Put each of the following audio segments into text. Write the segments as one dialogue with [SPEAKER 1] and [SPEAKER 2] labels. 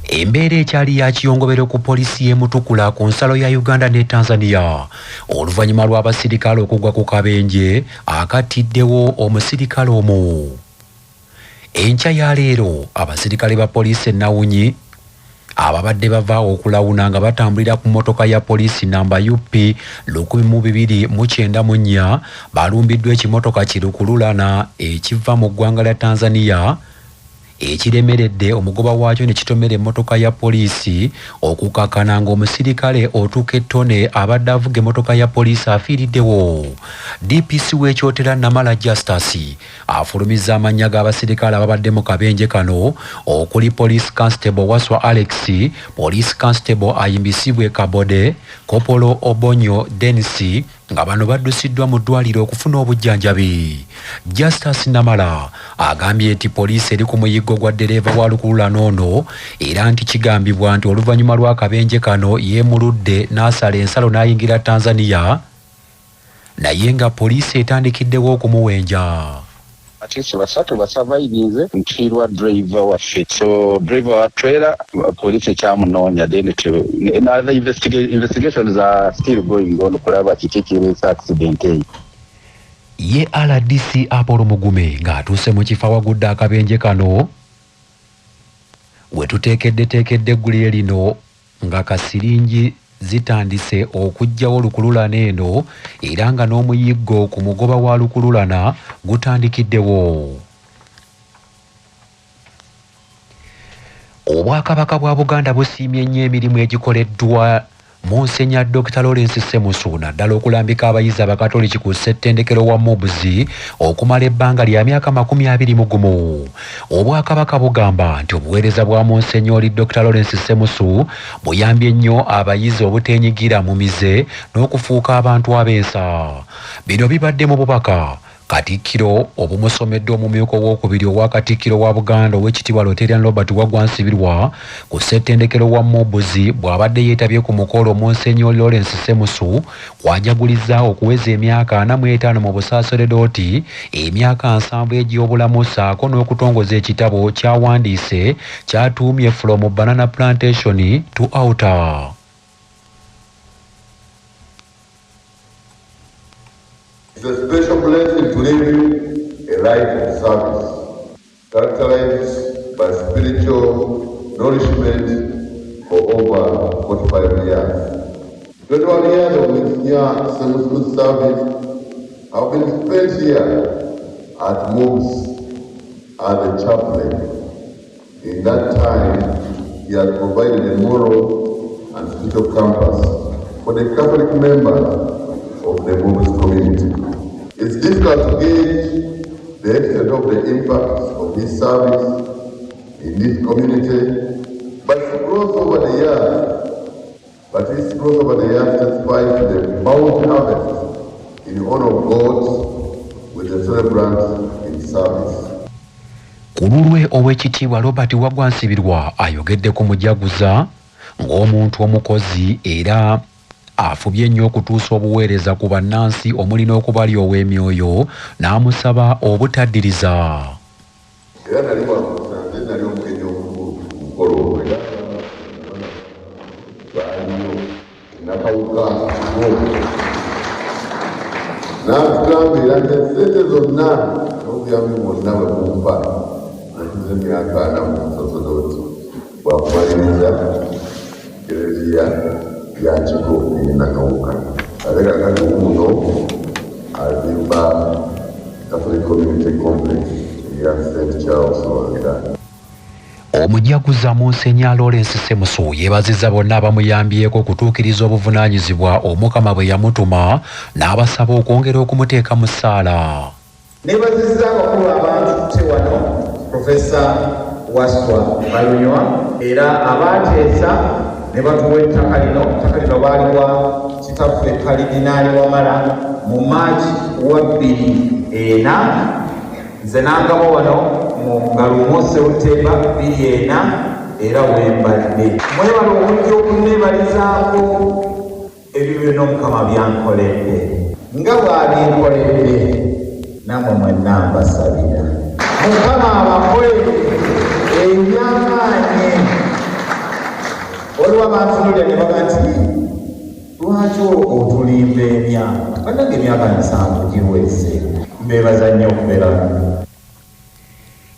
[SPEAKER 1] Embeera ekyali ya kiyongobero ku poliisi y'emutukula ku nsalo ya Uganda ne Tanzania oluvannyuma lw'abasirikale okugwa ku kabenje akatiddewo omusirikale omu. Enkya ya leero abasirikale ba poliisi Nawunyi ababadde bava okulawuna nga batambulira ku mmotoka ya poliisi namba UP 1294 balumbiddwa ekimotoka kirukululana ekiva mu ggwanga lya Tanzania ekiremeredde omugoba waakyo ne kitomera emmotoka ya poliisi okukakana ng'omusirikale otuuka ettone abadde avuga emmotoka ya poliisi afiiriddewo. DPC w'ekyotera Namala Justice afulumizza amannya g'abasirikale ababadde mu kabenje kano okuli Police Constable Waswa Alex, Police Constable ayimbisibwe Kabode, Kopolo Obonyo Denisi nga bano baddusiddwa mu ddwaliro okufuna obujjanjabi. Justice Namala agambye nti poliisi eri ku muyiggo gwa ddereeva wa lukululana ono era nti kigambibwa nti oluvannyuma lw'akabenje kano yeemuludde n'asala ensalo n'ayingira Tanzania naye nga poliisi etandikiddewo okumuwenja.
[SPEAKER 2] Ati basatu basavayivinze nkiirwa driver waffe. So driver wa trailer police ekyamunoonya then another investigations are still going on okulaba kiki kireese accident eyo.
[SPEAKER 1] Ye RDC Apollo Mugume ng'atuuse mu kifo awagudde akabenje kano we tuteekedde eggulire lino nga kasiringi zitandise okuggyawo lukululana eno era nga n'omuyiggo ku mugoba wa lukululana gutandikiddewo. Obwakabaka bwa Buganda busiimye nnyo emirimu egikoleddwa Monsignor Dr. Lawrence Semusu naddala okulambika abayizi abakatoliki ku ssettendekero wa Mobuzi okumala ebbanga lya myaka 21. Obwakabaka bugamba nti obuweereza bwa Monsignor Dr. Lawrence Semusu buyambye nnyo abayizi obuteenyigira mu mize n'okufuuka abantu abeesa. Bino bibadde mu bubaka Katikkiro obumusomedde omumyuka ow'okubiri owa Katikkiro wa Buganda ow'ekitiibwa Loterian Robert Wagwansibirwa ku ssettendekero wa Mobuzi bw'abadde yeetabye ku mukolo Monsignor Lawrence Semusu kw'ajaguliza okuweza emyaka 45 mu Busaaseredooti, emyaka 7 egy'obulamu ssaako n'okutongoza ekitabo ky'awandiise ky'atuumye From Banana Plantation to Outer.
[SPEAKER 3] It's a special blessing to live a life of service, characterized by spiritual nourishment for over 45 years. 21 years of Monsignor Semusu's service have been spent here at Moobs as a chaplain. In that time, he has provided a moral and spiritual compass for the Catholic members of the Moobs community. It's difficult to gauge the extent of the impact of this service in this community, but its growth over the years testifies to the bounty harvest in honor of God with the celebrant in service.
[SPEAKER 1] Kululwe ow'ekitiibwa Robert Wagwansibirwa ayogedde ku mujaguza ng'omuntu omukozi era afubye nnyo okutuusa obuweereza ku bannansi omuli n'okubali ow'emyoyo n'amusaba obutaddiriza.
[SPEAKER 3] Era nali omugenyi omukolo ogwo era baaliyo nakawuka n'atugambira nti ssente zonna n'obuyambi bwonna bwe bumpa nakize emyaka 4 mu Sasedooti bwakumaliriza Ekereziya yakiko nakawuka aleka kati uno azimba Catholic Community Complex ya St. Charles Lwanga.
[SPEAKER 1] Omujaguza Monsignor Lawrence Semusu yeebazizza bonna abamuyambyeko okutuukiriza obuvunaanyizibwa Omukama bwe yamutuma n'abasaba okwongera okumuteeka mu ssaala.
[SPEAKER 4] Neebazizza abakulu abantu wano Profesa Waswa Banywa era abaateesa ne batuwa ettaka lino baaliwa kitaffe Kalidinaali Wamala mu Maachi wa 2004. Nze nangabo wano mu Ngalumo Septemba 2004 era wembadde. Mwebala obujja okunneebalizaako ebyo byonna Omukama byankoledde. Nga bw'abinkoledde nammwe mwenna mbasabira. Mukama abakoye ebyamaanyi waliwo abantu nolya ne baga nti lwaki otulimba emyaka bannange emyaka 7 giweze mbebaza nnyo okubeera.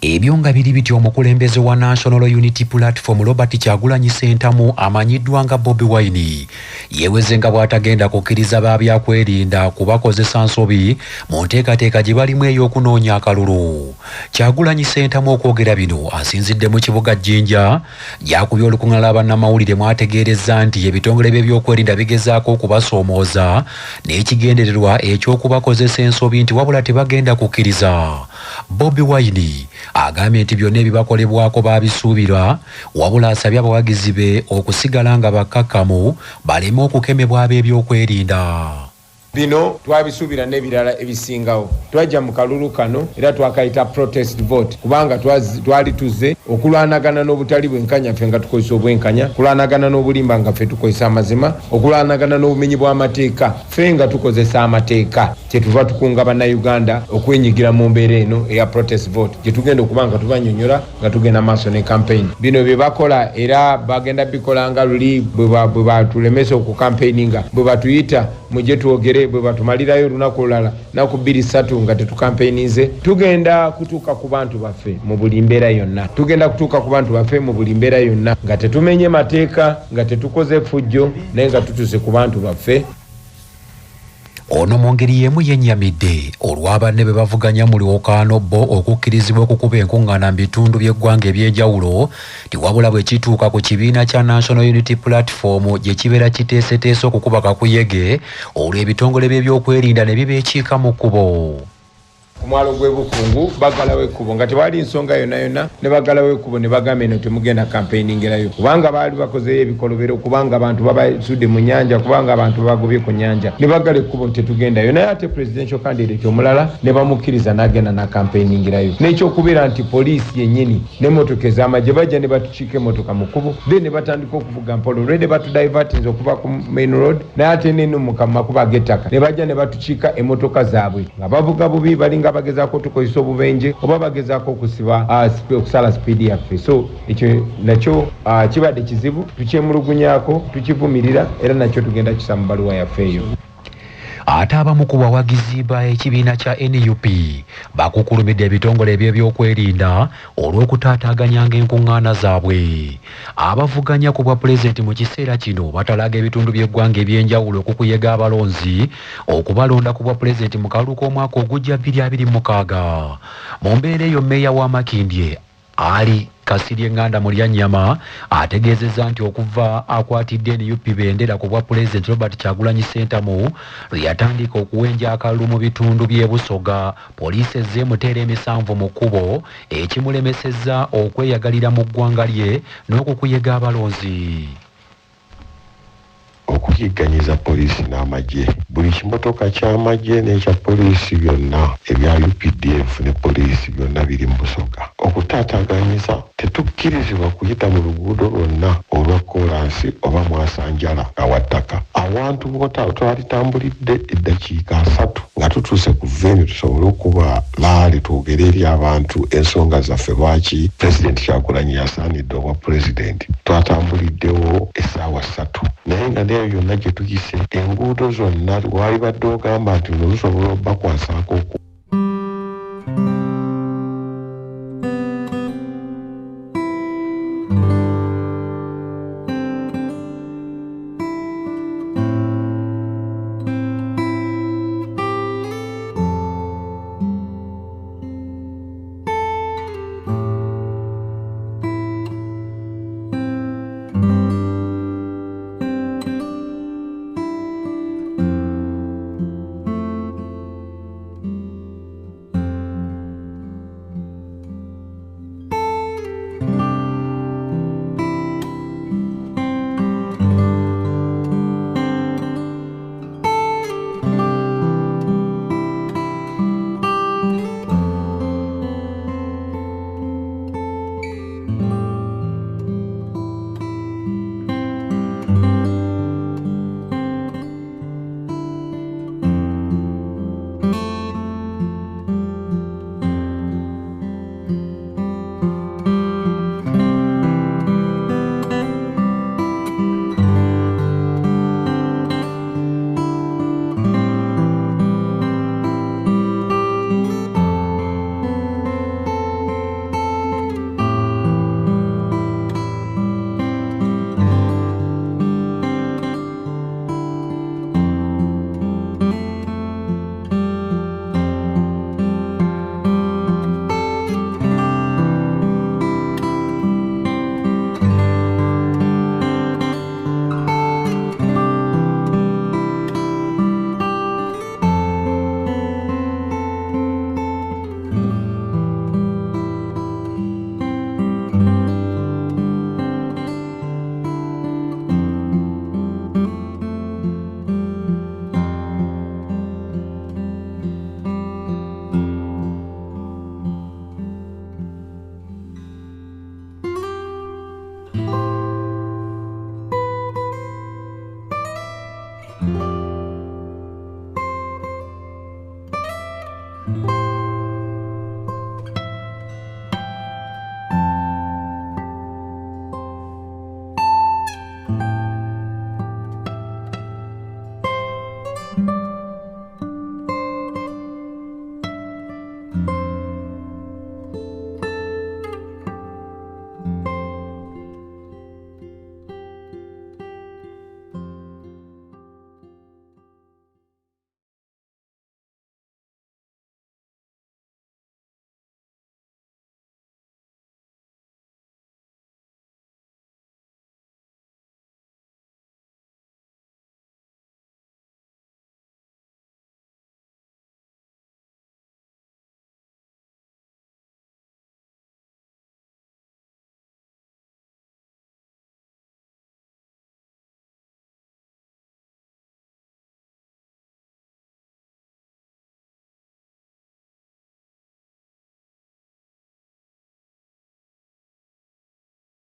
[SPEAKER 1] Ebyo nga biri bityo omukulembeze wa National Unity Platform Robert Kyagulanyi Ssentamu amanyiddwa nga Bobi Wine yeeweze nga bw'atagenda kukkiriza babyakwerinda kubakozesa nsobi mu nteekateeka gye balimu ey'okunoonya akalulu. Kyagulanyi Ssentamu okwogera bino asinzidde mu kibuga Jjinja gy'akubye olukuŋŋaana lwa bannamawulire mwategeerezza nti ebitongole by'ebyokwerinda bigezaako okubasoomooza n'ekigendererwa eky'okubakozesa ensobi nti wabula tebagenda kukkiriza. Bobi Wine agambye nti byonna ebibakolebwako babisuubira wabula asabye abawagizi be okusigala nga bakkakkamu baleme okukemebwa ab'ebyokwerinda.
[SPEAKER 5] Bino twabisuubira n'ebirala ebisingawo. Twajja mu kalulu kano era twakayita protest vote kubanga twali tuzze okulwanagana n'obutali bwenkanya ffe nga tukozesa obwenkanya, kulwanagana n'obulimba nga ffe tukozesa amazima, okulwanagana n'obumenyi bw'amateeka ffe nga tukozesa amateeka. Kyetuva tukunga bannayuganda okwenyigira mu mbeera eno eya protest vote gye tugenda okuba nga tubanyonyola nga tugenda maaso ne campaign. Bino bye bakola era bagenda bikola nga luli bwe batulemesa okucampaigninga bwe batuyita mujje twogere bwe batumalirayo olunaku olulala naku 2-3 nga tetukampeyinize. Tugenda kutuuka ku bantu baffe mu buli mbeera yonna, tugenda kutuuka ku bantu baffe mu buli mbeera yonna nga tetumenye mateeka, nga tetukoze fujjo, naye nga tutuuse ku bantu baffe.
[SPEAKER 1] Ono mu ngeri y'emu yennyamidde olw'abanne be bavuganya mu lwokaano bo okukkirizibwa okukuba enkuŋŋaana mu bitundu by'eggwanga eby'enjawulo tiwabula bwe kituuka ku kibiina kya National Unity Platform gye kibeera kiteeseteese okukuba kakuyege olw'ebitongole by'ebyokwerinda ne bibeekiika mu kkubo.
[SPEAKER 5] Omwalo gw'ebukungu bagalawo ekkubo nga tewali nsonga yonna ne bagalawo ekkubo ne bagamba eno temugenda campaigningrayo kubanga baali bakozeyo ebikolobero, kubanga abantu babasudde mu nnyanja, kubanga abantu bagobye ku nnyanja ne bagala ekkubo tetugendayo. Naye ate presidential candidate omulala ne bamukkiriza n'agenda na campaigningrayo. N'ekyokubeera nti poliisi yennyini n'emmotoka ez'amagye bajja ne batukiika emmotoka mu kkubo then ne batandika okuvuga mpolo olwedde batudivertinze okuva ku main road naye ate n'enumuka mu makubo ag'ettaka ne bajja ne batukiika emmotoka zaabwe nga bavuga bubi balinga bagezaako tukozesa obubenje oba bagezaako okusiba okusala sipiidi yaffe. So ekyo nakyo kibadde kizibu, tukyemulugunyaako, tukivumirira era nakyo tugenda kisa mu baluwa yaffe eyo.
[SPEAKER 1] Ate abamu ku bawagizi ba ekibiina kya NUP bakukulumidde ebitongole by'ebyokwerinda olw'okutaataaganyanga enkuŋŋaana zaabwe. Abavuganya ku bwa pulezidenti mu kiseera kino batalaga ebitundu by'eggwanga eby'enjawulo okukuyega abalonzi okubalonda ku bwa pulezidenti mu kalulu k'omwaka ogujja 2026. Mu mbeera eyo mmeeya wa Makindye Ali Kasirye Nganda Mulyanyama ategeezezza nti okuva akwatidde NUP bendera ku bwa pulezidenti Robert Kyagulanyi Ssentamu yatandika okuwenja akalulu mu bitundu by'e Busoga, poliisi ezze muteera emisanvu mu kkubo ekimulemesezza okweyagalira mu ggwanga lye n'okukuyega abalonzi.
[SPEAKER 6] Okuyigganyiza poliisi n'amagye, buli kimotoka ky'amagye n'ekya poliisi byonna ebya UPDF ne poliisi byonna biri mu Busoga. Okutaataaganyiza tetukkirizibwa kuyita mu luguudo lwonna olwa koolansi oba mwasanjala awattaka. Awantu twalitambulidde eddakiika 3 nga tutuuse ku venue tusobole okuba laale twogere eri abantu ensonga zaffe lwaki pulezidenti Kyagulanyi yasaanidde obwa pulezidenti. Twatambuliddewo essaawa 3 naye nga neyo yonna gye tuyise enguudo zonna waali badde ogamba nti lusobola obakwasaako